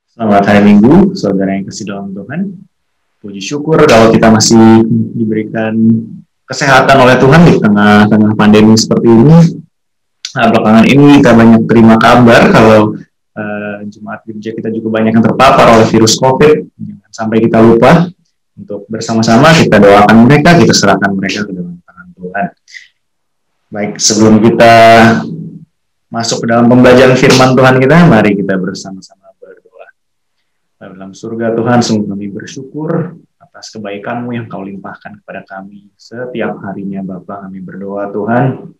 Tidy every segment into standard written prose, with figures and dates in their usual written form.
Selamat hari Minggu, saudara yang kasih dalam Tuhan. Puji syukur kalau kita masih diberikan kesehatan oleh Tuhan di tengah-tengah pandemi seperti ini. Belakangan ini kita banyak terima kabar kalau jemaat gereja kita juga banyak yang terpapar oleh virus COVID. Jangan sampai kita lupa untuk bersama-sama kita doakan mereka, kita serahkan mereka ke dalam tangan Tuhan. Baik, sebelum kita masuk ke dalam pembelajaran firman Tuhan kita, mari kita bersama-sama berdoa. Dalam surga Tuhan, sungguh kami bersyukur atas kebaikan-Mu yang Kau limpahkan kepada kami setiap harinya, Bapa. Kami berdoa Tuhan,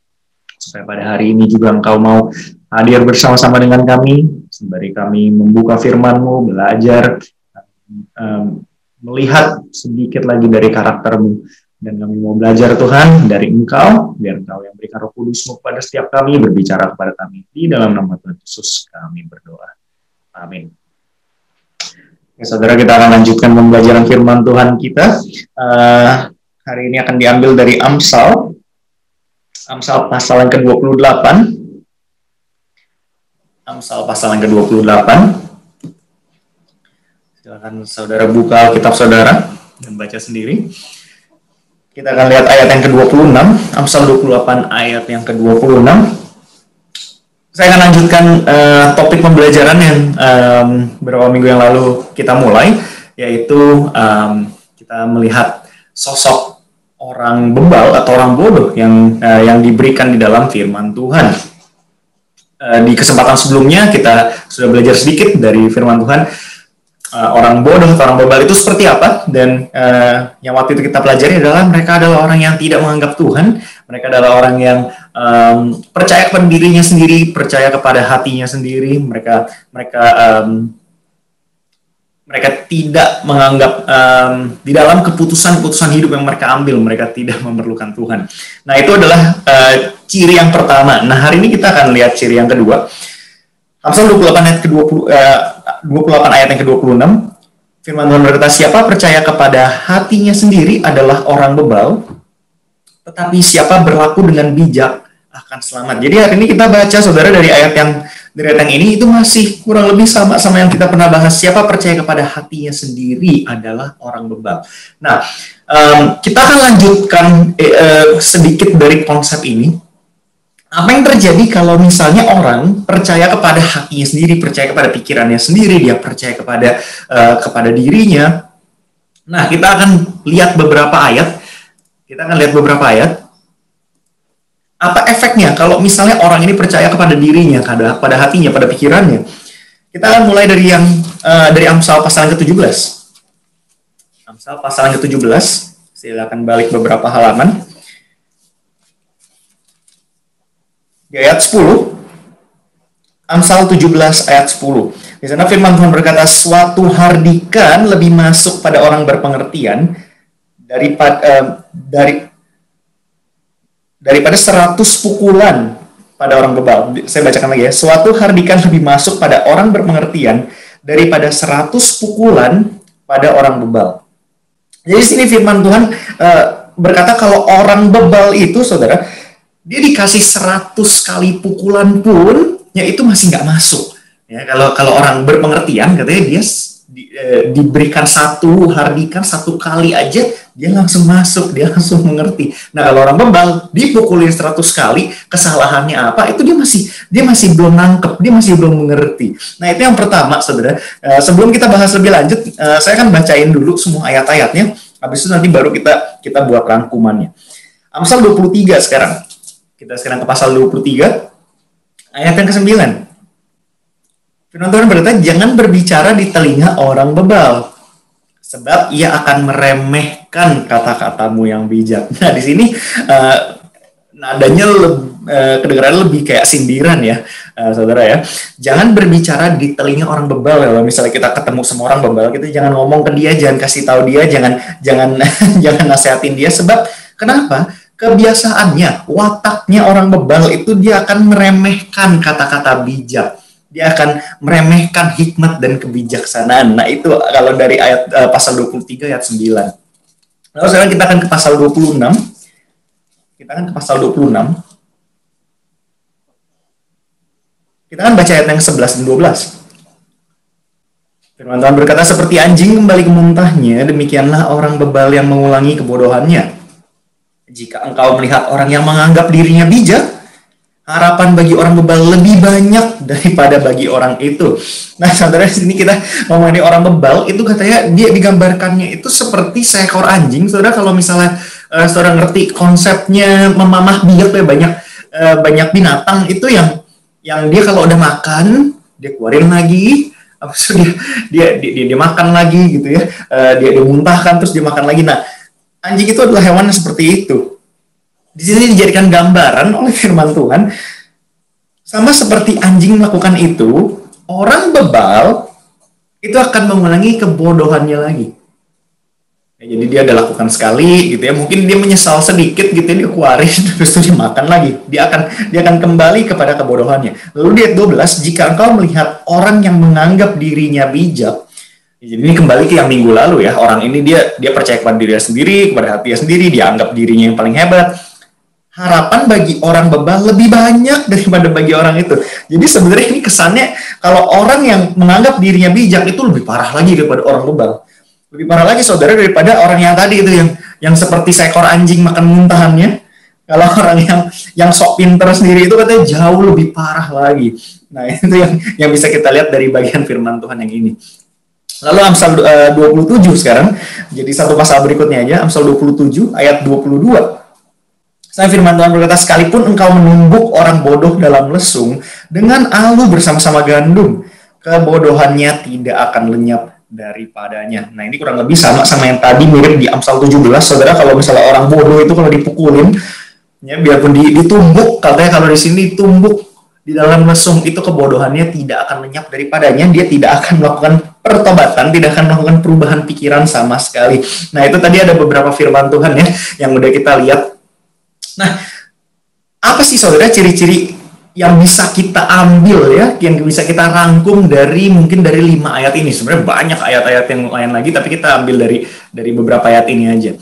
supaya pada hari ini juga Engkau mau hadir bersama-sama dengan kami, sembari kami membuka firman-Mu, belajar, melihat sedikit lagi dari karakter-Mu. Dan kami mau belajar Tuhan dari Engkau, biar Engkau yang berikan Roh Kudus-Mu kepada setiap kami, berbicara kepada kami. Di dalam nama Tuhan Yesus kami berdoa. Amin. Ya, saudara, kita akan lanjutkan pembelajaran firman Tuhan kita. Hari ini akan diambil dari Amsal pasal yang ke-28. Amsal pasal yang ke-28. Silakan saudara buka kitab saudara dan baca sendiri. Kita akan lihat ayat yang ke-26, Amsal 28 ayat yang ke-26. Saya akan lanjutkan topik pembelajaran yang beberapa minggu yang lalu kita mulai, yaitu kita melihat sosok orang bebal atau orang bodoh yang diberikan di dalam firman Tuhan. Di kesempatan sebelumnya kita sudah belajar sedikit dari firman Tuhan. Orang bodoh atau orang bebal itu seperti apa, dan yang waktu itu kita pelajari adalah mereka adalah orang yang tidak menganggap Tuhan, mereka adalah orang yang percaya kepada dirinya sendiri, percaya kepada hatinya sendiri, mereka tidak menganggap di dalam keputusan-keputusan hidup yang mereka ambil, mereka tidak memerlukan Tuhan. Nah, itu adalah ciri yang pertama. Nah, hari ini kita akan lihat ciri yang kedua. Amsal 28 ayat ke-20, 28 ayat yang ke-26, firman Tuhan berkata, siapa percaya kepada hatinya sendiri adalah orang bebal, tetapi siapa berlaku dengan bijak akan selamat. Jadi hari ini kita baca, saudara, dari ayat yang ini itu masih kurang lebih sama yang kita pernah bahas. Siapa percaya kepada hatinya sendiri adalah orang bebal. Nah, kita akan lanjutkan sedikit dari konsep ini. Apa yang terjadi kalau misalnya orang percaya kepada hatinya sendiri, percaya kepada pikirannya sendiri, dia percaya kepada dirinya. Nah, kita akan lihat beberapa ayat. Apa efeknya kalau misalnya orang ini percaya kepada dirinya, pada hatinya, pada pikirannya? Kita akan mulai dari Amsal pasal yang ke-17. Amsal pasal yang ke-17. Silakan balik beberapa halaman. Di ayat 10, Amsal 17 ayat 10. Di sana firman Tuhan berkata, suatu hardikan lebih masuk pada orang berpengertian daripada 100 pukulan pada orang bebal. Saya bacakan lagi ya. Suatu hardikan lebih masuk pada orang berpengertian daripada 100 pukulan pada orang bebal. Jadi sini firman Tuhan berkata kalau orang bebal itu, saudara, dia dikasih 100 kali pukulan pun, ya itu masih nggak masuk. Ya, kalau orang berpengertian, katanya dia diberikan satu hardikan 1 kali aja, dia langsung masuk, dia langsung mengerti. Nah, kalau orang bebal dipukulin 100 kali, kesalahannya apa? Itu dia masih belum nangkep, dia masih belum mengerti. Nah, itu yang pertama, saudara. Sebelum kita bahas lebih lanjut, saya akan bacain dulu semua ayat-ayatnya. Habis itu nanti baru kita buat rangkumannya. Amsal 23 sekarang. Kita sekarang ke pasal 23, ayat yang ke-9. Firman Tuhan berkata, jangan berbicara di telinga orang bebal, sebab ia akan meremehkan kata-katamu yang bijak. Nah, di sini nadanya kedengaran lebih kayak sindiran ya, saudara ya. Jangan berbicara di telinga orang bebal. Kalau misalnya kita ketemu sama orang bebal, kita jangan ngomong ke dia, jangan kasih tahu dia, jangan jangan nasihatin dia. Sebab kenapa? Kebiasaannya, wataknya orang bebal itu dia akan meremehkan kata-kata bijak. Dia akan meremehkan hikmat dan kebijaksanaan. Nah, itu kalau dari ayat pasal 23 ayat 9. Lalu sekarang kita akan ke pasal 26. Kita akan ke pasal 26. Kita akan baca ayat yang 11 dan 12. Firman Tuhan berkata, seperti anjing kembali ke muntahnya, demikianlah orang bebal yang mengulangi kebodohannya. Jika engkau melihat orang yang menganggap dirinya bijak, harapan bagi orang bebal lebih banyak daripada bagi orang itu. Nah, saudara, di sini kita ngomongin orang bebal, itu katanya dia digambarkannya itu seperti seekor anjing. Saudara, kalau misalnya saudara ngerti konsepnya memamah biak, ya banyak binatang itu yang dia kalau udah makan, dia keluarin lagi, habis itu dia makan lagi gitu ya, dia muntahkan terus dia makan lagi. Nah, anjing itu adalah hewan seperti itu. Di sini dijadikan gambaran oleh firman Tuhan, sama seperti anjing melakukan itu, orang bebal itu akan mengulangi kebodohannya lagi. Ya, jadi dia ada lakukan sekali gitu ya, mungkin dia menyesal sedikit gitu ya, dia keluarin terus dia makan lagi, dia akan kembali kepada kebodohannya. Lalu di ayat 12, jika engkau melihat orang yang menganggap dirinya bijak, jadi ini kembali ke yang minggu lalu ya, orang ini dia percaya kepada dirinya sendiri, kepada hatinya sendiri, dia anggap dirinya yang paling hebat. Harapan bagi orang bebal lebih banyak daripada bagi orang itu. Jadi sebenarnya ini kesannya kalau orang yang menganggap dirinya bijak itu lebih parah lagi daripada orang bebal. Lebih parah lagi, saudara, daripada orang yang tadi itu yang seperti seekor anjing makan muntahannya. Kalau orang yang sok pinter sendiri itu katanya jauh lebih parah lagi. Nah, itu yang bisa kita lihat dari bagian firman Tuhan yang ini. Lalu Amsal 27 sekarang, jadi satu pasal berikutnya aja, Amsal 27 ayat 22. Saya firman Tuhan berkata, sekalipun engkau menumbuk orang bodoh dalam lesung, dengan alu bersama-sama gandum, kebodohannya tidak akan lenyap daripadanya. Nah, ini kurang lebih sama yang tadi, mirip di Amsal 17. Saudara, kalau misalnya orang bodoh itu kalau dipukulin, ya biarpun ditumbuk, katanya kalau di sini ditumbuk di dalam lesung, itu kebodohannya tidak akan lenyap daripadanya, dia tidak akan melakukan pertobatan, tidak akan melakukan perubahan pikiran sama sekali. Nah, itu tadi ada beberapa firman Tuhan ya yang udah kita lihat. Nah, apa sih saudara ciri-ciri yang bisa kita ambil ya, yang bisa kita rangkum mungkin dari 5 ayat ini? Sebenarnya banyak ayat-ayat yang lain lagi, tapi kita ambil dari beberapa ayat ini aja.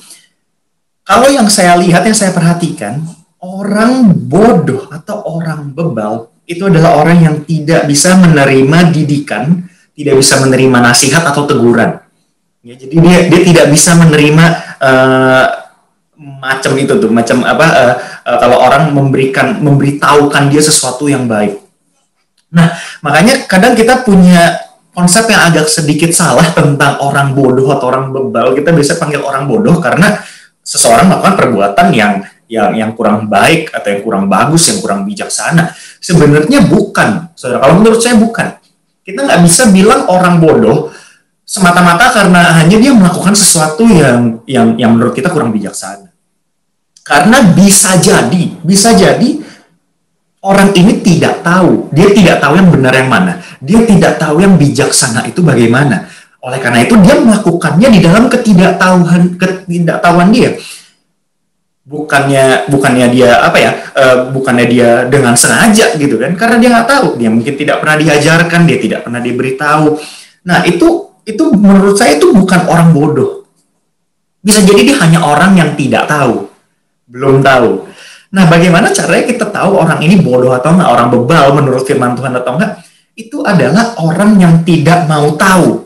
Kalau yang saya lihat, yang saya perhatikan, orang bodoh atau orang bebal itu adalah orang yang tidak bisa menerima didikan, tidak bisa menerima nasihat atau teguran. Ya, jadi dia tidak bisa menerima macam itu tuh, kalau orang memberitahukan dia sesuatu yang baik. Nah, makanya kadang kita punya konsep yang agak sedikit salah tentang orang bodoh atau orang bebal. Kita biasa panggil orang bodoh karena seseorang melakukan perbuatan yang kurang baik atau yang kurang bagus, yang kurang bijaksana. Sebenarnya bukan, saudara. Kalau menurut saya bukan. Kita nggak bisa bilang orang bodoh semata-mata karena hanya dia melakukan sesuatu yang menurut kita kurang bijaksana. Karena bisa jadi orang ini tidak tahu, dia tidak tahu yang benar yang mana, dia tidak tahu yang bijaksana itu bagaimana. Oleh karena itu dia melakukannya di dalam ketidaktahuan dia. Bukannya dia dengan sengaja gitu kan, karena dia nggak tahu, dia mungkin tidak pernah diajarkan, dia tidak pernah diberitahu. Nah, itu menurut saya itu bukan orang bodoh. Bisa jadi dia hanya orang yang tidak tahu, belum tahu. Nah, bagaimana caranya kita tahu orang ini bodoh atau enggak, orang bebal menurut firman Tuhan atau enggak? Itu adalah orang yang tidak mau tahu.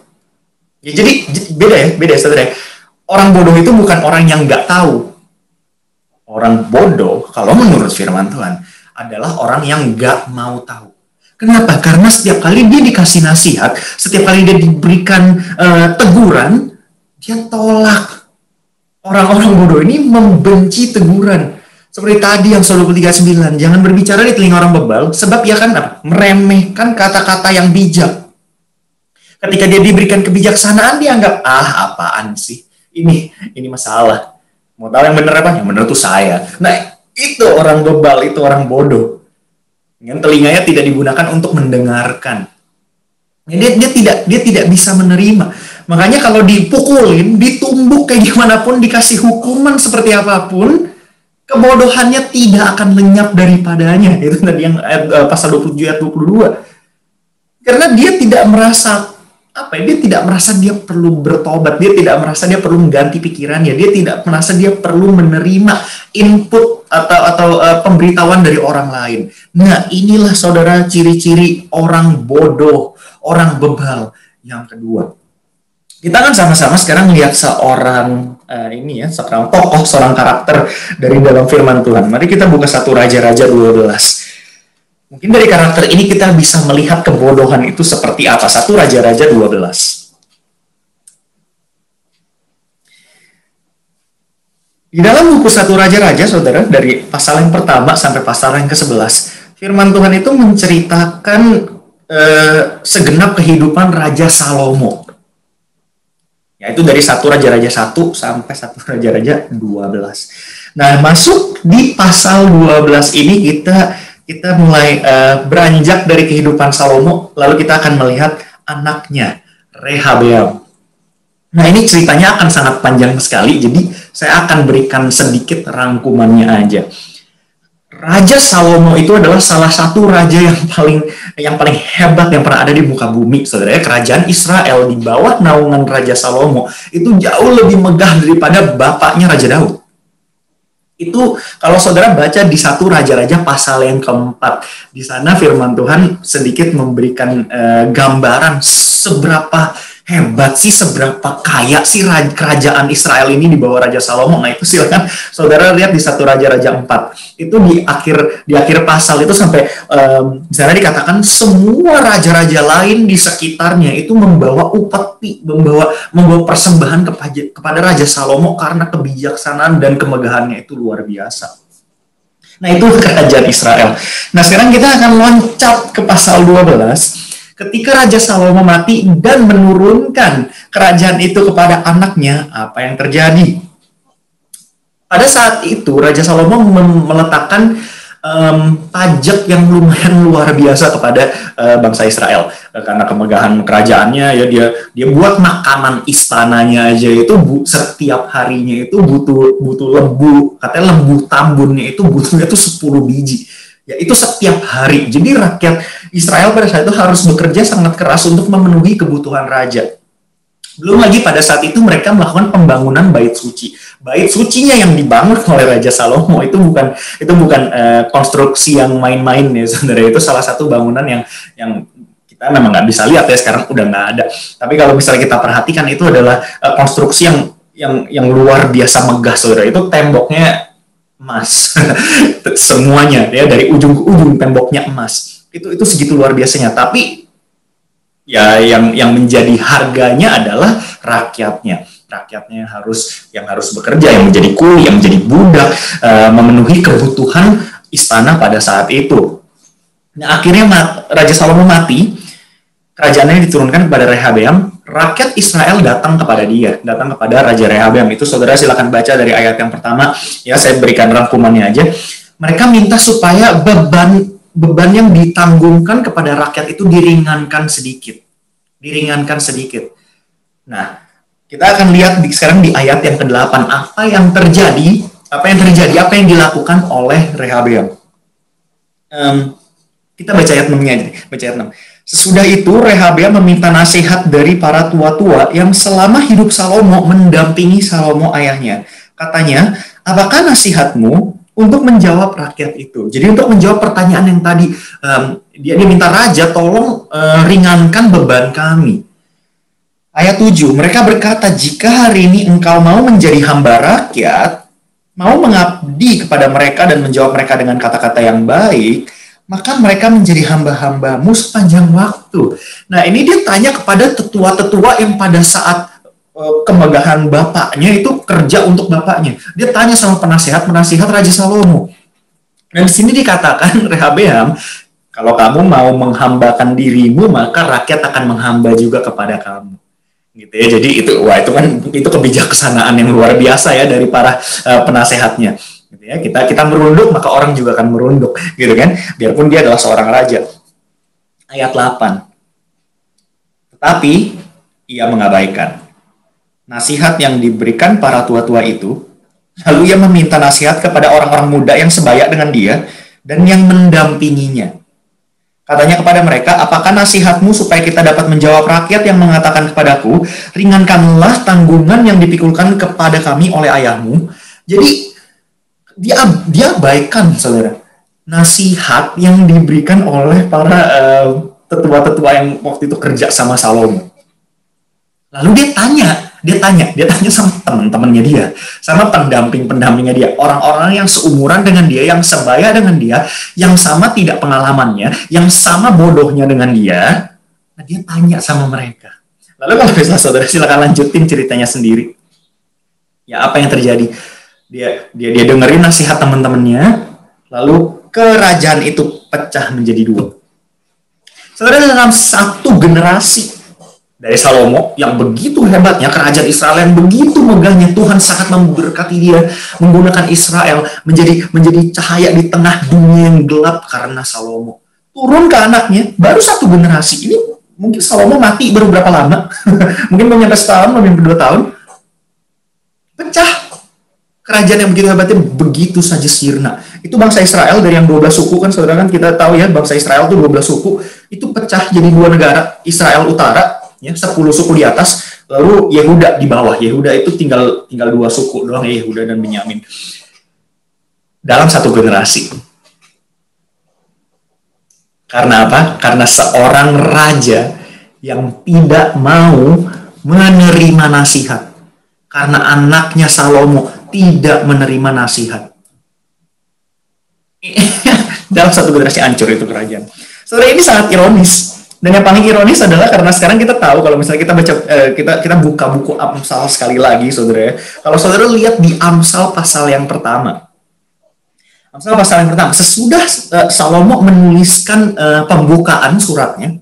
Ya, jadi beda ya saudara. Orang bodoh itu bukan orang yang nggak tahu. Orang bodoh, kalau menurut firman Tuhan, adalah orang yang nggak mau tahu. Kenapa? Karena setiap kali dia dikasih nasihat, setiap kali dia diberikan teguran, dia tolak. Orang-orang bodoh ini membenci teguran. Seperti tadi yang Amsal 39, jangan berbicara di telinga orang bebal, sebab ia kan meremehkan kata-kata yang bijak. Ketika dia diberikan kebijaksanaan, dia anggap, apaan sih? Ini masalah. Mau tahu yang benar apa? Yang benar tuh saya. Nah, itu orang bebal, itu orang bodoh. Yang telinganya tidak digunakan untuk mendengarkan. Dia tidak bisa menerima. Makanya kalau dipukulin, ditumbuk kayak gimana pun, dikasih hukuman seperti apapun, kebodohannya tidak akan lenyap daripadanya. Itu tadi yang pasal 27 ayat 22. Karena dia tidak merasa dia tidak merasa dia perlu bertobat, dia tidak merasa dia perlu mengganti pikirannya, dia tidak merasa dia perlu menerima input atau pemberitahuan dari orang lain. Nah, inilah saudara ciri-ciri orang bodoh, orang bebal yang kedua. Kita kan sama-sama sekarang lihat seorang seorang tokoh, seorang karakter dari dalam firman Tuhan. Mari kita buka 1 Raja-Raja 12. Mungkin dari karakter ini kita bisa melihat kebodohan itu seperti apa. 1 Raja-Raja 12. Di dalam buku 1 Raja-Raja, saudara, dari pasal yang pertama sampai pasal yang ke-11, firman Tuhan itu menceritakan segenap kehidupan Raja Salomo. Yaitu dari 1 Raja-Raja 1 sampai 1 Raja-Raja 12. Nah, masuk di pasal 12 ini kita mulai beranjak dari kehidupan Salomo, lalu kita akan melihat anaknya, Rehabeam. Nah, ini ceritanya akan sangat panjang sekali, jadi saya akan berikan sedikit rangkumannya aja. Raja Salomo itu adalah salah satu raja yang paling hebat yang pernah ada di muka bumi, saudara. Kerajaan Israel di bawah naungan Raja Salomo itu jauh lebih megah daripada bapaknya Raja Daud. Itu kalau saudara baca di 1 Raja-Raja pasal yang keempat, di sana firman Tuhan sedikit memberikan gambaran seberapa hebat sih, seberapa kaya sih kerajaan Israel ini di bawah Raja Salomo. Nah, itu silakan saudara lihat di 1 Raja-Raja 4. Itu di akhir pasal itu sampai di sana dikatakan semua raja-raja lain di sekitarnya itu membawa upeti, membawa persembahan kepada Raja Salomo karena kebijaksanaan dan kemegahannya itu luar biasa. Nah, itu kerajaan Israel. Nah, sekarang kita akan loncat ke pasal 12. Ketika Raja Salomo mati dan menurunkan kerajaan itu kepada anaknya, apa yang terjadi? Pada saat itu, Raja Salomo meletakkan pajak yang lumayan luar biasa kepada bangsa Israel. Karena kemegahan kerajaannya, ya dia buat makanan istananya aja itu setiap harinya itu butuh lembu, katanya lembu tambunnya itu butuhnya itu 10 biji. Ya, itu setiap hari. Jadi rakyat Israel pada saat itu harus bekerja sangat keras untuk memenuhi kebutuhan raja. Belum lagi pada saat itu mereka melakukan pembangunan bait suci. Bait sucinya yang dibangun oleh Raja Salomo itu bukan konstruksi yang main-main ya, saudara. Itu salah satu bangunan yang kita memang nggak bisa lihat ya, sekarang udah nggak ada. Tapi kalau misalnya kita perhatikan itu adalah konstruksi yang luar biasa megah, saudara. Itu temboknya emas. Semuanya ya, dari ujung ke ujung temboknya emas. Itu segitu luar biasanya. Tapi ya yang menjadi harganya adalah rakyatnya yang harus bekerja, yang menjadi kuli, yang menjadi budak, memenuhi kebutuhan istana pada saat itu. Nah, akhirnya Raja Salomo mati, kerajaannya diturunkan kepada Rehabeam. Rakyat Israel datang kepada Raja Rehabeam. Itu saudara silakan baca dari ayat yang pertama, ya saya berikan rangkumannya aja. Mereka minta supaya beban yang ditanggungkan kepada rakyat itu diringankan sedikit. Nah, kita akan lihat sekarang di ayat yang ke-8 apa yang terjadi, dilakukan oleh Rehabeam. Kita baca ayat 6-nya aja, baca ayat 6. Sesudah itu Rehabeam meminta nasihat dari para tua-tua yang selama hidup Salomo mendampingi Salomo ayahnya. Katanya, apakah nasihatmu untuk menjawab rakyat itu? Jadi untuk menjawab pertanyaan yang tadi, dia minta raja tolong ringankan beban kami. Ayat 7, mereka berkata, jika hari ini engkau mau menjadi hamba rakyat, mau mengabdi kepada mereka dan menjawab mereka dengan kata-kata yang baik, maka mereka menjadi hamba-hambamu sepanjang waktu. Nah, ini dia tanya kepada tetua-tetua yang pada saat kemegahan bapaknya itu kerja untuk bapaknya. Dia tanya sama penasihat Raja Salomo. Dan di sini dikatakan, Rehabeam, kalau kamu mau menghambakan dirimu, maka rakyat akan menghamba juga kepada kamu. Gitu ya. Jadi itu kebijaksanaan yang luar biasa ya dari para penasehatnya. Gitu ya. Kita merunduk, maka orang juga akan merunduk, gitu kan? Biarpun dia adalah seorang raja. Ayat 8. Tetapi ia mengabaikan nasihat yang diberikan para tua-tua itu. Lalu ia meminta nasihat kepada orang-orang muda yang sebaya dengan dia dan yang mendampinginya. Katanya kepada mereka, apakah nasihatmu supaya kita dapat menjawab rakyat yang mengatakan kepadaku, ringankanlah tanggungan yang dipikulkan kepada kami oleh ayahmu. Jadi dia abaikan, saudara, nasihat yang diberikan oleh para tetua-tetua yang waktu itu kerja sama Salomo. Lalu dia tanya sama teman-temannya dia, sama pendamping-pendampingnya dia, orang-orang yang seumuran dengan dia, yang sebaya dengan dia, yang sama tidak pengalamannya, yang sama bodohnya dengan dia. Nah, dia tanya sama mereka. Lalu kalau bisa saudara silakan lanjutin ceritanya sendiri. Ya, apa yang terjadi? Dia dengerin nasihat teman-temannya, lalu kerajaan itu pecah menjadi dua. Saudara, dalam satu generasi dari Salomo yang begitu hebatnya, kerajaan Israel yang begitu megahnya, Tuhan sangat memberkati dia, menggunakan Israel menjadi cahaya di tengah dunia yang gelap karena Salomo. Turun ke anaknya, baru satu generasi. Ini mungkin Salomo mati baru berapa lama? Mungkin belum nyampe setahun, belum nyampe 2 tahun. Pecah. Kerajaan yang begitu hebatnya begitu saja sirna. Itu bangsa Israel dari yang 12 suku kan, saudara kan kita tahu ya, bangsa Israel itu 12 suku, itu pecah jadi 2 negara, Israel Utara, ya, 10 suku di atas, lalu Yehuda di bawah. Yehuda itu tinggal 2 suku doang, Yehuda dan Benyamin. Dalam satu generasi. Karena apa? Karena seorang raja yang tidak mau menerima nasihat. Karena anaknya Salomo tidak menerima nasihat. Dalam satu generasi hancur itu kerajaan. Saudara, ini sangat ironis. Dan yang paling ironis adalah karena sekarang kita tahu kalau misalnya kita baca kita buka buku Amsal sekali lagi, saudara ya. Kalau saudara lihat di Amsal pasal yang pertama. Amsal pasal yang pertama, sesudah Salomo menuliskan pembukaan suratnya,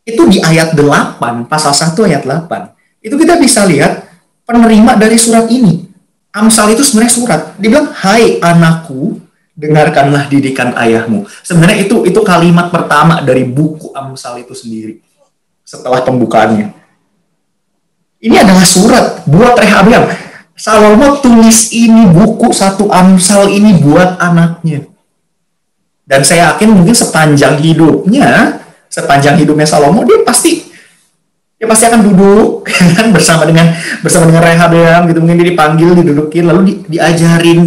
itu di ayat 8, pasal 1 ayat 8. Itu kita bisa lihat penerima dari surat ini. Amsal itu sebenarnya surat. Dia bilang, "Hai anakku, dengarkanlah didikan ayahmu." Sebenarnya itu kalimat pertama dari buku Amsal itu sendiri setelah pembukaannya. Ini adalah surat buat Rehabeam. Salomo tulis ini, buku 1 Amsal ini buat anaknya. Dan saya yakin mungkin sepanjang hidupnya Salomo dia pasti akan duduk kan bersama dengan Rehabeam gitu, mungkin dia dipanggil, didudukin, lalu diajarin,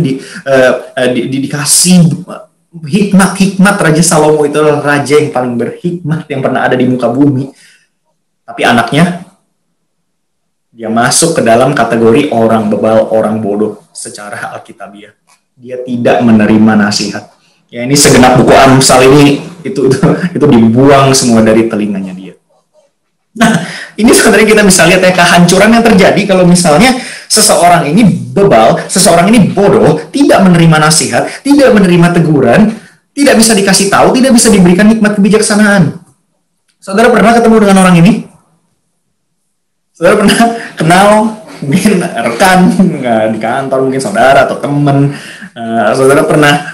dikasih hikmat. Raja Salomo itu adalah raja yang paling berhikmat yang pernah ada di muka bumi. Tapi anaknya, dia masuk ke dalam kategori orang bebal, orang bodoh secara alkitabiah. Dia tidak menerima nasihat. Ya, ini segenap buku Amsal ini itu dibuang semua dari telinganya dia. Nah, ini sebenarnya kita bisa lihat ya kehancuran yang terjadi kalau misalnya seseorang ini bebal, seseorang ini bodoh, tidak menerima nasihat, tidak menerima teguran, tidak bisa dikasih tahu, tidak bisa diberikan hikmat kebijaksanaan. Saudara pernah ketemu dengan orang ini? Saudara pernah kenal, mungkin rekan di kantor, mungkin saudara atau teman. Saudara pernah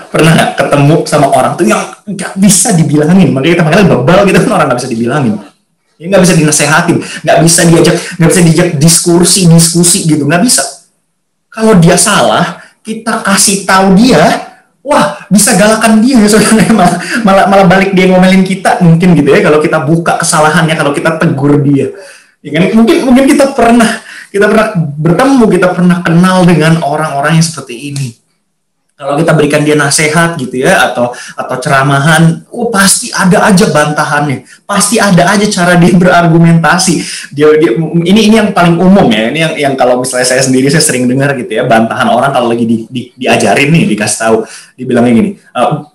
ketemu sama orang tuh yang nggak bisa dibilangin, makanya kita panggil bebal gitu kan, orang nggak bisa dibilangin. Ya, nggak bisa dinasehatin, nggak bisa diajak diskusi gitu, nggak bisa. Kalau dia salah, kita kasih tahu dia, wah bisa galakan dia ya saudara, malah balik dia ngomelin kita mungkin gitu ya. Kalau kita buka kesalahannya, kalau kita tegur dia, ya kan? Mungkin kita pernah bertemu, kita pernah kenal dengan orang-orang yang seperti ini. Kalau kita berikan dia nasihat gitu ya, atau ceramahan, pasti ada aja bantahannya, pasti ada aja cara dia berargumentasi. Ini yang paling umum ya, ini yang kalau misalnya saya sendiri saya sering dengar gitu ya, bantahan orang kalau lagi diajarin nih, dikasih tahu, dibilangnya gini,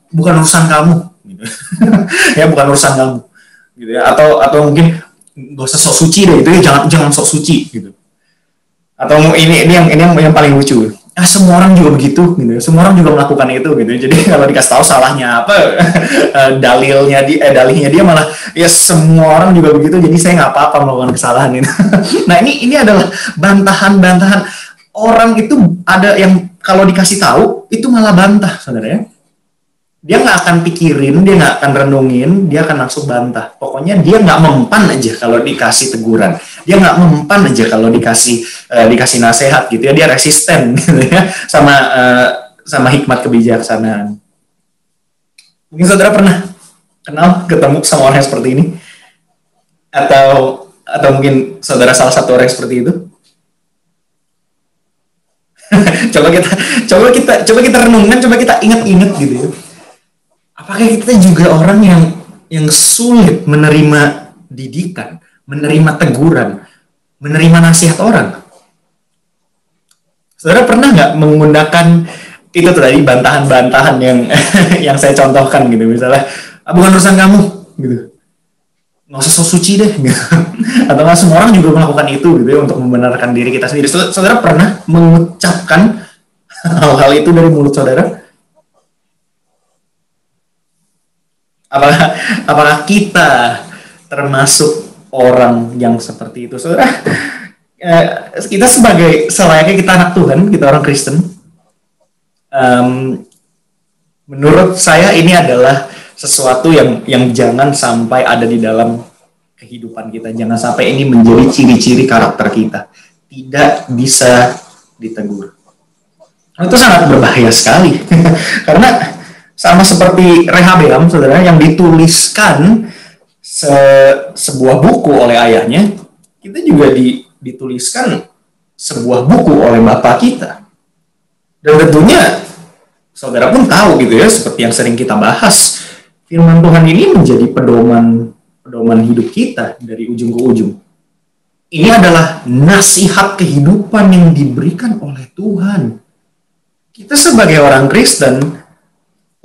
bukan urusan kamu, gitu. Ya bukan urusan kamu, gitu ya, atau mungkin gak usah sok suci deh, itu ya jangan sok suci gitu. Atau ini yang paling lucu. Semua orang juga begitu, gitu. Semua orang juga melakukan itu, gitu. Jadi kalau dikasih tahu salahnya apa, dalihnya dia malah ya semua orang juga begitu. Jadi saya nggak apa-apa melakukan kesalahan ini. Nah ini adalah bantahan orang itu ada yang kalau dikasih tahu itu malah bantah, saudara ya. Dia nggak akan pikirin, dia nggak akan renungin, dia akan langsung bantah. Pokoknya dia nggak mempan aja kalau dikasih teguran. Dia nggak mempan aja kalau dikasih nasihat gitu ya. Dia resisten gitu ya sama hikmat kebijaksanaan. Mungkin saudara pernah ketemu sama orang yang seperti ini, atau mungkin saudara salah satu orang yang seperti itu. coba kita renungkan, coba kita ingat-ingat gitu ya. Apakah kita juga orang yang sulit menerima didikan, menerima teguran, menerima nasihat orang. Saudara pernah nggak menggunakan itu tadi bantahan-bantahan yang yang saya contohkan gitu, misalnya bukan urusan kamu gitu, nggak usah sok suci deh gitu. Atau nggak semua orang juga melakukan itu gitu ya untuk membenarkan diri kita sendiri. Saudara pernah mengucapkan hal-hal itu dari mulut saudara? Apakah kita termasuk orang yang seperti itu, saudara? Kita sebagai selayaknya kita anak Tuhan, kita orang Kristen, menurut saya ini adalah sesuatu yang jangan sampai ada di dalam kehidupan kita. Jangan sampai ini menjadi ciri-ciri karakter kita. Tidak bisa ditegur. Itu sangat berbahaya sekali. Karena sama seperti Rehabeam, saudara, yang dituliskan sebuah buku oleh ayahnya, kita juga dituliskan sebuah buku oleh bapak kita. Dan tentunya saudara pun tahu gitu ya, seperti yang sering kita bahas, firman Tuhan ini menjadi pedoman hidup kita dari ujung ke ujung. Ini adalah nasihat kehidupan yang diberikan oleh Tuhan. Kita sebagai orang Kristen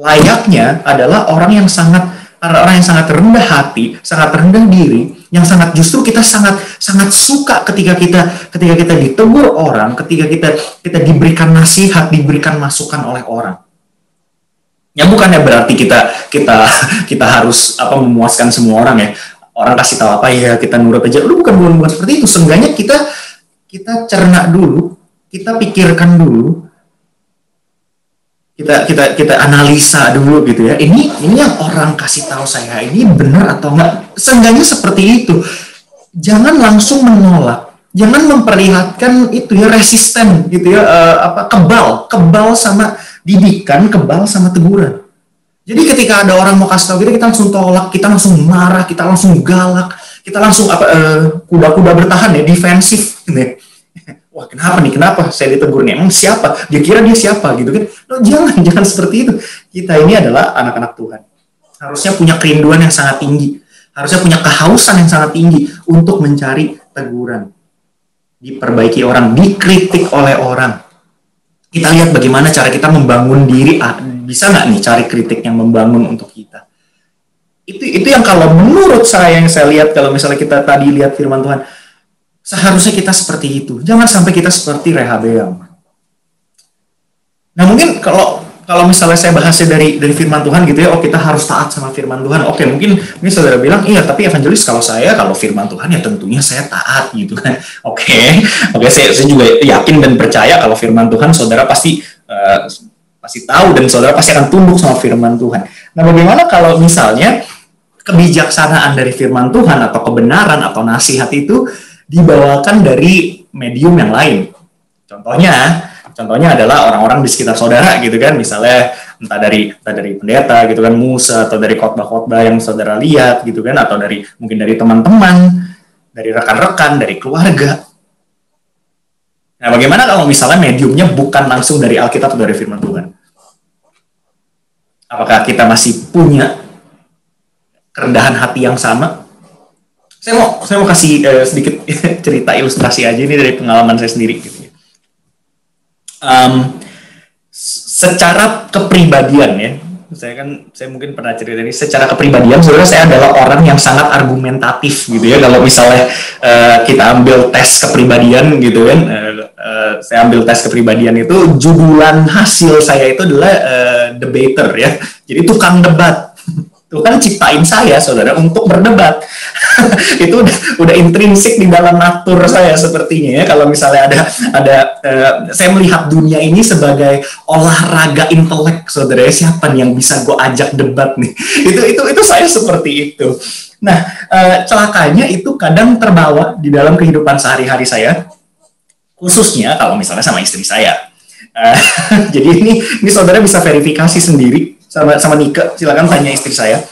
layaknya adalah orang yang sangat rendah hati, sangat rendah diri, yang sangat justru kita sangat suka ketika kita ditegur orang, ketika kita diberikan nasihat, diberikan masukan oleh orang. Ya bukannya berarti kita harus memuaskan semua orang ya. Orang kasih tahu apa ya kita nurut aja. Bukan seperti itu. Seenggaknya kita cerna dulu, kita pikirkan dulu, kita analisa dulu gitu ya. Ini yang orang kasih tahu saya ini benar atau enggak? Seenggaknya seperti itu. Jangan langsung menolak, jangan memperlihatkan itu ya resisten gitu ya, kebal sama didikan, kebal sama teguran. Jadi ketika ada orang mau kasih tahu kita langsung tolak, kita langsung marah, kita langsung galak, kita langsung kuda-kuda bertahan ya, defensif gitu ya. Wah kenapa saya ditegur nih, emang siapa, dia kira dia siapa gitu kan. Jangan seperti itu. Kita ini adalah anak-anak Tuhan, harusnya punya kerinduan yang sangat tinggi, harusnya punya kehausan yang sangat tinggi untuk mencari teguran, diperbaiki orang, dikritik oleh orang. Kita lihat bagaimana cara kita membangun diri, bisa nggak nih cari kritik yang membangun untuk kita. Itu yang kalau menurut saya, yang saya lihat kalau misalnya kita tadi lihat firman Tuhan, seharusnya kita seperti itu. Jangan sampai kita seperti Rehabeam. Nah mungkin kalau misalnya saya bahasnya dari firman Tuhan gitu ya, kita harus taat sama firman Tuhan. Oke, mungkin ini saudara bilang, iya tapi evangelis kalau firman Tuhan ya tentunya saya taat gitu kan. Oke, saya juga yakin dan percaya kalau firman Tuhan saudara pasti tahu dan saudara pasti akan tunduk sama firman Tuhan. Nah bagaimana kalau misalnya kebijaksanaan dari firman Tuhan atau kebenaran atau nasihat itu dibawakan dari medium yang lain? Contohnya adalah orang-orang di sekitar saudara gitu kan, misalnya entah dari pendeta gitu kan, Musa, atau dari khotbah-khotbah yang saudara lihat gitu kan, atau mungkin dari teman-teman, dari rekan-rekan, dari keluarga. Nah, bagaimana kalau misalnya mediumnya bukan langsung dari Alkitab atau dari firman Tuhan? Apakah kita masih punya kerendahan hati yang sama? Saya mau kasih sedikit cerita ilustrasi aja ini dari pengalaman saya sendiri gitu. Secara kepribadian ya, saya mungkin pernah cerita ini. Secara kepribadian, saudara, saya adalah orang yang sangat argumentatif gitu ya. Kalau misalnya kita ambil tes kepribadian gitu kan, saya ambil tes kepribadian itu, judulan hasil saya itu adalah debater ya. Jadi tukang debat. Tuhan ciptain saya, saudara, untuk berdebat. Itu udah intrinsik di dalam natur saya sepertinya ya. Kalau misalnya ada saya melihat dunia ini sebagai olahraga intelek, saudara. Siapa nih yang bisa gue ajak debat nih? Itu saya seperti itu. Nah, celakanya itu kadang terbawa di dalam kehidupan sehari-hari saya, khususnya kalau misalnya sama istri saya. Jadi ini saudara bisa verifikasi sendiri sama Nika, silakan tanya istri saya.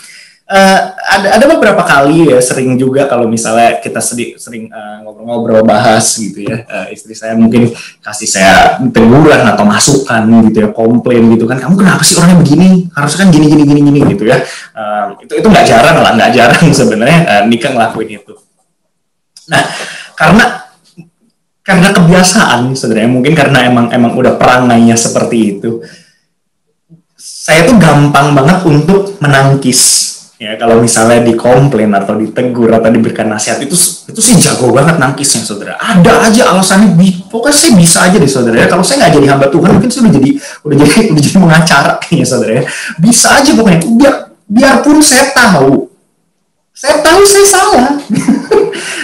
Ada beberapa kali ya, sering juga kalau misalnya kita sering ngobrol-ngobrol bahas gitu ya, istri saya mungkin kasih saya teguran atau masukan gitu ya, komplain gitu kan, kamu kenapa sih orangnya begini, harusnya kan gini gitu ya. Itu nggak jarang sebenarnya Nika ngelakuin itu. Nah, karena karena kebiasaan sebenarnya, mungkin karena emang udah perangainya seperti itu, saya tuh gampang banget untuk menangkis. Ya kalau misalnya dikomplain atau ditegur atau diberikan nasihat, itu sih jago banget nangkisnya, saudara. Ada aja alasannya, pokoknya saya bisa aja deh, saudara. Kalau saya nggak jadi hamba Tuhan, mungkin saya udah jadi pengacara kayaknya, saudara. Bisa aja pokoknya. Biarpun saya tahu saya salah.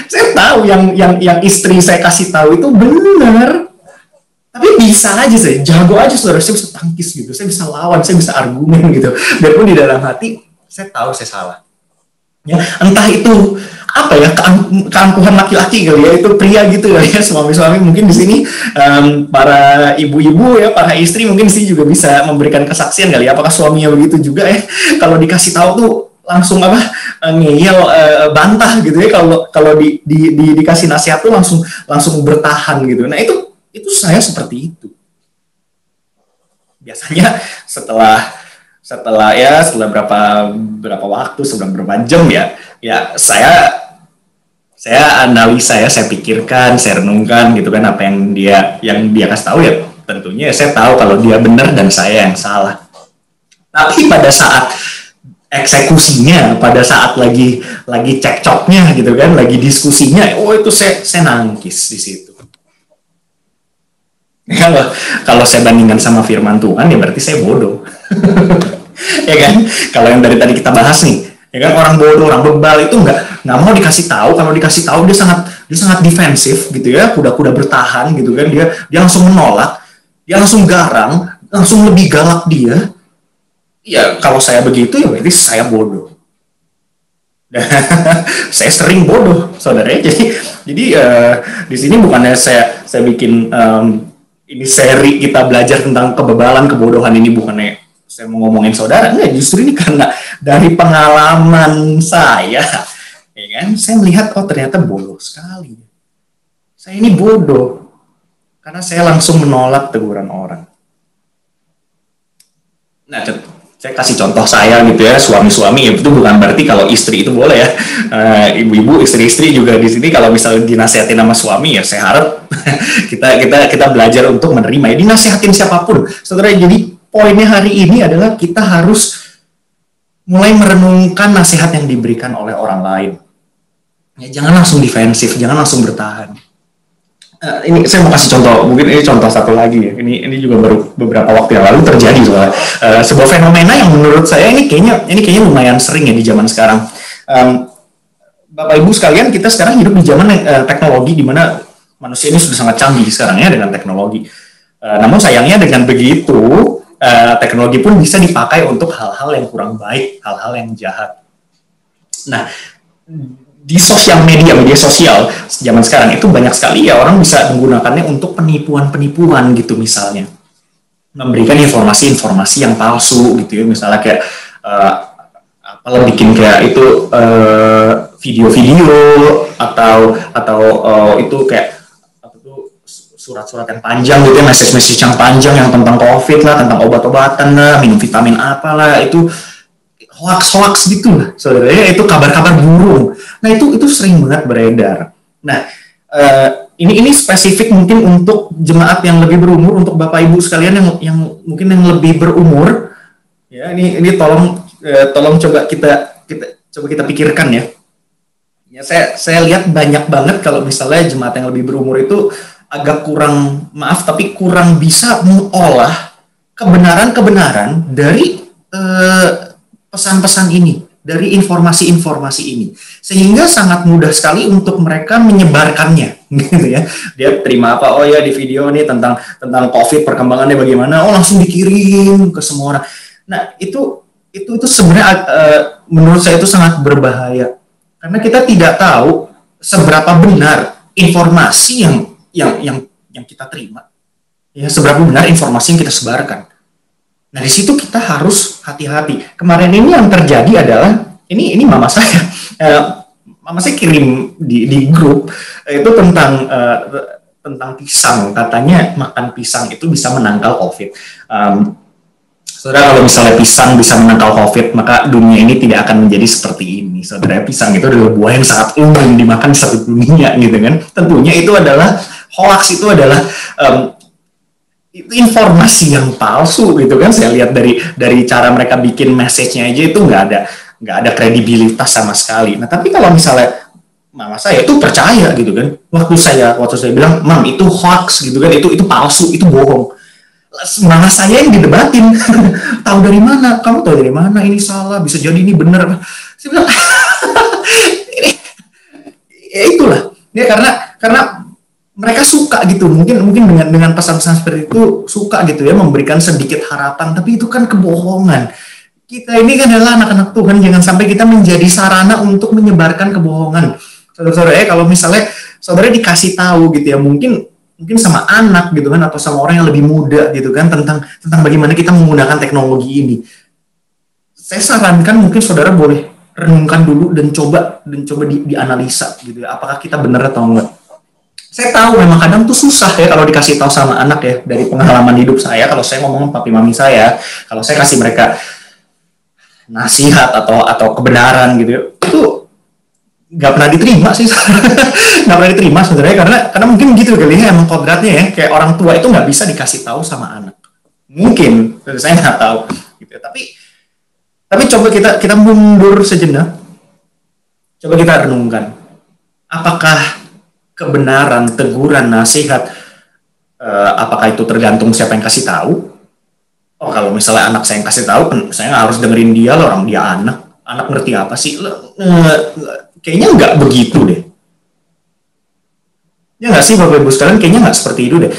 Saya tahu yang istri saya kasih tahu itu benar. Tapi bisa aja, saya jago aja, saudara. Saya bisa tangkis gitu, saya bisa lawan, saya bisa argumen gitu. Biarpun di dalam hati saya tahu saya salah. Ya, entah itu apa ya, keangkuhan laki-laki kali ya, itu pria gitu kali ya, suami-suami mungkin di sini, para ibu-ibu ya, para istri mungkin di sini juga bisa memberikan kesaksian kali ya, apakah suaminya begitu juga ya, kalau dikasih tahu tuh langsung ngeyel, bantah gitu ya, kalau dikasih nasihat tuh langsung bertahan gitu. Nah itu saya seperti itu biasanya. Setelah berapa waktu, berapa jam ya saya analisa ya, saya pikirkan, saya renungkan gitu kan, apa yang dia kasih tahu ya, tentunya saya tahu kalau dia benar dan saya yang salah. Tapi pada saat eksekusinya, pada saat lagi cekcoknya gitu kan, lagi diskusinya, itu saya nangkis di situ. Kalau saya bandingkan sama firman Tuhan, ya berarti saya bodoh. Ya kan? Kalau yang dari tadi kita bahas nih, ya kan, orang bodoh, orang bebal itu nggak mau dikasih tahu. Kalau dikasih tahu dia sangat defensif gitu ya, kuda-kuda bertahan gitu kan, dia langsung menolak, dia langsung garang, langsung lebih galak dia. Ya kalau saya begitu ya berarti saya bodoh. Saya sering bodoh, saudara. Jadi di sini bukannya saya bikin ini seri kita belajar tentang kebebalan, kebodohan, ini bukannya saya mau ngomongin saudara, enggak, justru ini karena dari pengalaman saya, ya kan, saya melihat ternyata bodoh sekali. Saya ini bodoh karena saya langsung menolak teguran orang. Nah, saya kasih contoh saya gitu ya, suami-suami, itu bukan berarti kalau istri itu boleh ya. Ibu-ibu, istri-istri juga di sini kalau misalnya dinasihatin sama suami, ya saya harap kita belajar untuk menerima. Ya, dinasihatin siapapun, saudara. Jadi poinnya hari ini adalah kita harus mulai merenungkan nasihat yang diberikan oleh orang lain. Ya, jangan langsung defensif, jangan langsung bertahan. Ini saya mau kasih contoh, mungkin ini contoh satu lagi ya. Ini juga baru beberapa waktu yang lalu terjadi soalnya. Sebuah fenomena yang menurut saya ini kayaknya lumayan sering ya di zaman sekarang. Bapak Ibu sekalian, kita sekarang hidup di zaman teknologi di mana manusia ini sudah sangat canggih sekarang ya dengan teknologi. Namun sayangnya dengan begitu, teknologi pun bisa dipakai untuk hal-hal yang kurang baik, hal-hal yang jahat. Nah, di media sosial zaman sekarang itu banyak sekali ya orang bisa menggunakannya untuk penipuan misalnya. Memberikan informasi-informasi yang palsu gitu ya, misalnya kayak bikin kayak itu video-video atau itu kayak surat-surat yang panjang gitu ya, message yang panjang yang tentang COVID lah, tentang obat-obatan lah, minum vitamin apalah, itu hoax gitu lah, saudara. Itu kabar-kabar burung. Nah itu sering banget beredar. Nah ini spesifik mungkin untuk jemaat yang lebih berumur, untuk Bapak Ibu sekalian yang mungkin yang lebih berumur. Ya, ini tolong coba kita pikirkan ya. Ya, saya lihat banyak banget kalau misalnya jemaat yang lebih berumur itu agak kurang bisa mengolah kebenaran dari pesan-pesan ini, dari informasi-informasi ini, sehingga sangat mudah sekali untuk mereka menyebarkannya, gitu ya. Dia terima apa? Oh ya, di video nih tentang COVID perkembangannya bagaimana? Oh, langsung dikirim ke semua orang. Nah itu sebenarnya menurut saya itu sangat berbahaya, karena kita tidak tahu seberapa benar informasi yang kita terima, ya, seberapa benar informasi yang kita sebarkan. Nah, di situ kita harus hati-hati. Kemarin ini yang terjadi adalah ini mama saya kirim di grup itu tentang pisang. Katanya makan pisang itu bisa menangkal COVID. Saudara, kalau misalnya pisang bisa menangkal COVID, maka dunia ini tidak akan menjadi seperti ini. ini, saudara. Pisang itu adalah buah yang sangat umum dimakan di satu dunia, gitu kan. Tentunya itu adalah hoax, itu adalah itu informasi yang palsu, gitu kan. Saya lihat dari cara mereka bikin message-nya aja itu nggak ada kredibilitas sama sekali. Nah, tapi kalau misalnya mama saya itu percaya, gitu kan. Waktu saya bilang, "Mam, itu hoax," gitu kan, itu palsu, itu bohong. Mama saya yang didebatin. Tahu dari mana? Kamu tahu dari mana ini salah? Bisa jadi ini benar. Saya bilang, ya itulah. Ya karena mereka suka gitu. Mungkin dengan pesan-pesan seperti itu suka gitu ya, memberikan sedikit harapan, tapi itu kan kebohongan. Kita ini kan adalah anak-anak Tuhan, jangan sampai kita menjadi sarana untuk menyebarkan kebohongan. Saudara-saudara, kalau misalnya saudara dikasih tahu gitu ya, mungkin sama anak gitu kan, atau sama orang yang lebih muda gitu kan, tentang bagaimana kita menggunakan teknologi ini. Saya sarankan mungkin saudara boleh renungkan dulu dan coba dianalisa gitu ya, apakah kita benar atau enggak. Saya tahu memang kadang tuh susah ya kalau dikasih tahu sama anak ya. Dari pengalaman hidup saya, kalau saya ngomong papi mami saya, kalau saya kasih mereka nasihat atau kebenaran gitu ya, itu nggak pernah diterima sih. Nggak pernah diterima sebenarnya, karena mungkin gitu kali ya, emang kodratnya ya, kayak orang tua itu nggak bisa dikasih tahu sama anak. Mungkin saya nggak tahu gitu ya. Tapi coba kita mundur sejenak, coba kita renungkan, apakah kebenaran, teguran, nasihat, apakah itu tergantung siapa yang kasih tahu? Oh, kalau misalnya anak saya yang kasih tahu, saya nggak harus dengerin dia loh, orang dia anak ngerti apa sih? Kayaknya nggak begitu deh. Ya nggak sih Bapak Ibu sekalian, kayaknya nggak seperti itu deh.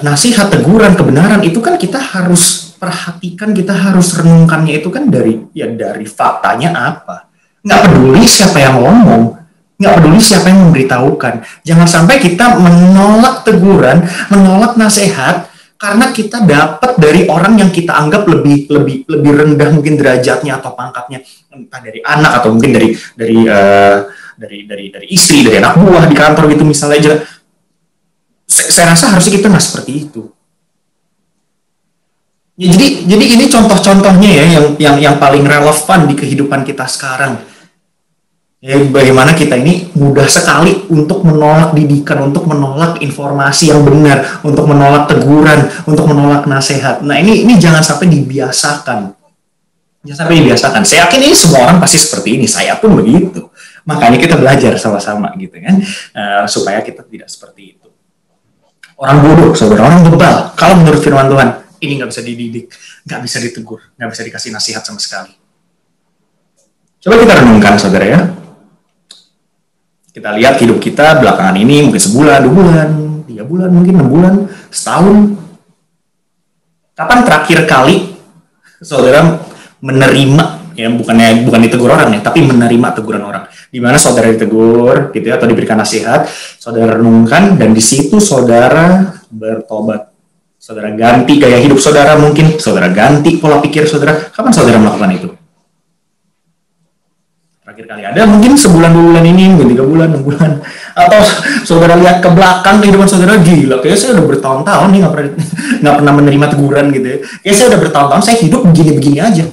Nasihat, teguran, kebenaran itu kan kita harus perhatikan, kita harus renungkannya itu kan dari faktanya apa. Nggak peduli siapa yang ngomong, nggak peduli siapa yang memberitahukan. Jangan sampai kita menolak teguran, menolak nasihat karena kita dapat dari orang yang kita anggap lebih rendah mungkin derajatnya atau pangkatnya, entah dari anak atau mungkin dari istri, dari anak buah di kantor gitu misalnya aja. Saya rasa harusnya kita nggak seperti itu. Ya, jadi ini contoh-contohnya ya yang paling relevan di kehidupan kita sekarang. Ya, bagaimana kita ini mudah sekali untuk menolak didikan, untuk menolak informasi yang benar, untuk menolak teguran, untuk menolak nasihat. Nah, ini jangan sampai dibiasakan. Jangan sampai dibiasakan. Saya yakin ini semua orang pasti seperti ini. Saya pun begitu. Makanya kita belajar sama-sama gitu kan, supaya kita tidak seperti itu. Orang bodoh, saudara, orang bebal. Kalau menurut firman Tuhan, ini nggak bisa dididik, nggak bisa ditegur, nggak bisa dikasih nasihat sama sekali. Coba kita renungkan, saudara ya. Kita lihat hidup kita belakangan ini, mungkin sebulan, 2 bulan, 3 bulan, mungkin 6 bulan, setahun. Kapan terakhir kali saudara menerima, ya bukan ditegur orang ya, tapi menerima teguran orang. Di mana saudara ditegur, gitu ya, atau diberikan nasihat, saudara renungkan, dan di situ saudara bertobat. Saudara ganti gaya hidup saudara, mungkin saudara ganti pola pikir saudara. Kapan saudara melakukan itu? Terakhir kali ada mungkin sebulan, 2 bulan ini, mungkin 3 bulan, 6 bulan. Atau saudara lihat ke belakang kehidupan saudara, gila, kayaknya saya udah bertahun-tahun nih nggak pernah menerima teguran gitu ya. Kayaknya saya udah bertahun-tahun saya hidup begini-begini aja.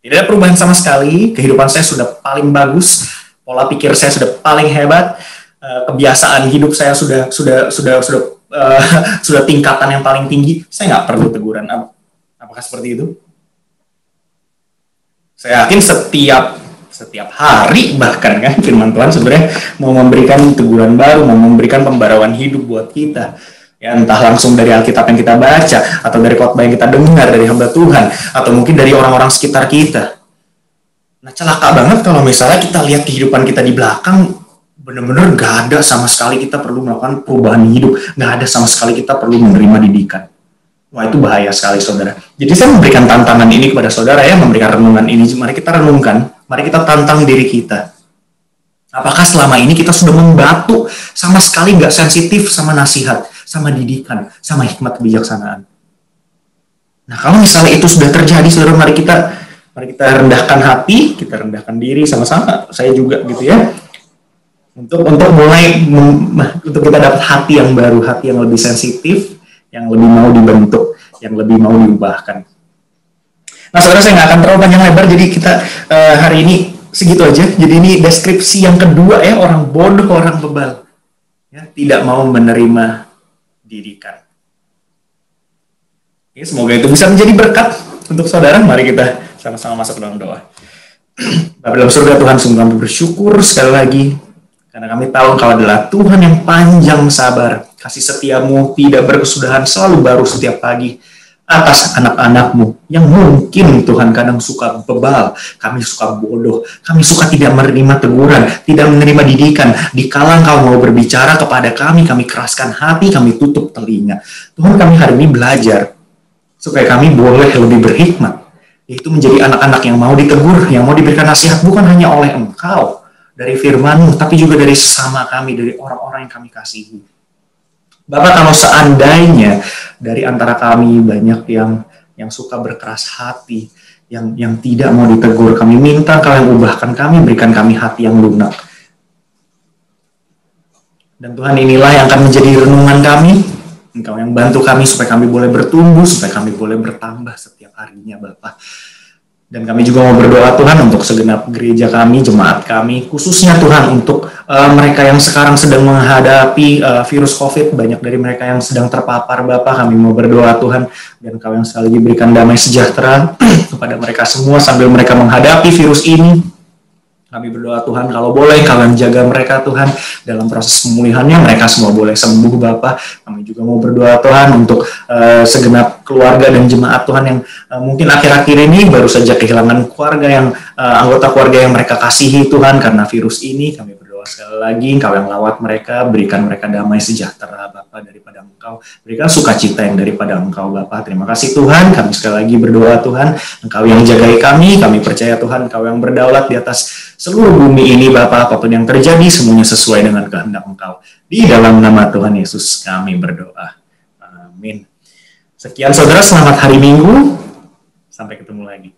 Tidak ada perubahan sama sekali, kehidupan saya sudah paling bagus, pola pikir saya sudah paling hebat, kebiasaan hidup saya sudah tingkatan yang paling tinggi. Saya nggak perlu teguran. Apakah seperti itu? Saya yakin setiap hari bahkan kan firman Tuhan sebenarnya mau memberikan teguran baru, mau memberikan pembaruan hidup buat kita. Ya, entah langsung dari Alkitab yang kita baca, atau dari khotbah yang kita dengar dari hamba Tuhan, atau mungkin dari orang-orang sekitar kita. Nah, celaka banget kalau misalnya kita lihat kehidupan kita di belakang, benar-benar gak ada sama sekali kita perlu melakukan perubahan hidup, gak ada sama sekali kita perlu menerima didikan. Wah, itu bahaya sekali, saudara. Jadi saya memberikan tantangan ini kepada saudara ya, memberikan renungan ini. Mari kita renungkan, mari kita tantang diri kita. Apakah selama ini kita sudah membatu, sama sekali gak sensitif sama nasihat, sama didikan, sama hikmat kebijaksanaan? Nah, kalau misalnya itu sudah terjadi, saudara, mari kita rendahkan hati, kita rendahkan diri sama-sama, saya juga gitu ya, untuk kita dapat hati yang baru, hati yang lebih sensitif, yang lebih mau dibentuk, yang lebih mau diubahkan. Nah, saudara, saya nggak akan terlalu panjang lebar, jadi kita hari ini segitu aja. Jadi ini deskripsi yang kedua ya, orang bodoh, orang bebal. Ya, tidak mau menerima didikan. Ya, semoga itu bisa menjadi berkat untuk saudara. Mari kita sama-sama masuk dalam doa. Bapa dalam surga, Tuhan, sungguh kami bersyukur sekali lagi karena kami tahu Engkau adalah Tuhan yang panjang sabar. Kasih setiamu tidak berkesudahan, selalu baru setiap pagi atas anak-anak-Mu yang mungkin Tuhan kadang suka bebal, kami suka bodoh, kami suka tidak menerima teguran, tidak menerima didikan. Dikala Engkau mau berbicara kepada kami keraskan hati, kami tutup telinga. Tuhan, kami hari ini belajar supaya kami boleh lebih berhikmat, yaitu menjadi anak-anak yang mau ditegur, yang mau diberikan nasihat bukan hanya oleh Engkau, dari firman-Mu, tapi juga dari sesama kami, dari orang-orang yang kami kasihi. Bapak, kalau seandainya dari antara kami banyak yang suka berkeras hati, yang tidak mau ditegur, kami minta Engkau yang ubahkan kami, berikan kami hati yang lunak. Dan Tuhan, inilah yang akan menjadi renungan kami. Engkau yang bantu kami supaya kami boleh bertumbuh, supaya kami boleh bertambah setiap harinya, Bapak. Dan kami juga mau berdoa Tuhan untuk segenap gereja kami, jemaat kami, khususnya Tuhan untuk mereka yang sekarang sedang menghadapi virus COVID, banyak dari mereka yang sedang terpapar, Bapak. Kami mau berdoa Tuhan, dan Kau yang sekali lagi berikan damai sejahtera kepada mereka semua sambil mereka menghadapi virus ini. Kami berdoa Tuhan, kalau boleh Kau yang jaga mereka Tuhan dalam proses pemulihannya, mereka semua boleh sembuh Bapak. Kami juga mau berdoa Tuhan untuk segenap keluarga dan jemaat Tuhan yang mungkin akhir-akhir ini baru saja kehilangan keluarga yang anggota keluarga yang mereka kasihi Tuhan karena virus ini. Kami berdoa sekali lagi Kau yang lawat mereka, berikan mereka damai sejahtera Bapak daripada Engkau, berikan sukacita yang daripada Engkau Bapak. Terima kasih Tuhan, kami sekali lagi berdoa Tuhan, Engkau yang jagai kami percaya Tuhan Engkau yang berdaulat di atas seluruh bumi ini Bapak. Apapun yang terjadi semuanya sesuai dengan kehendak Engkau. Di dalam nama Tuhan Yesus kami berdoa. Amin. Sekian saudara, selamat hari Minggu. Sampai ketemu lagi.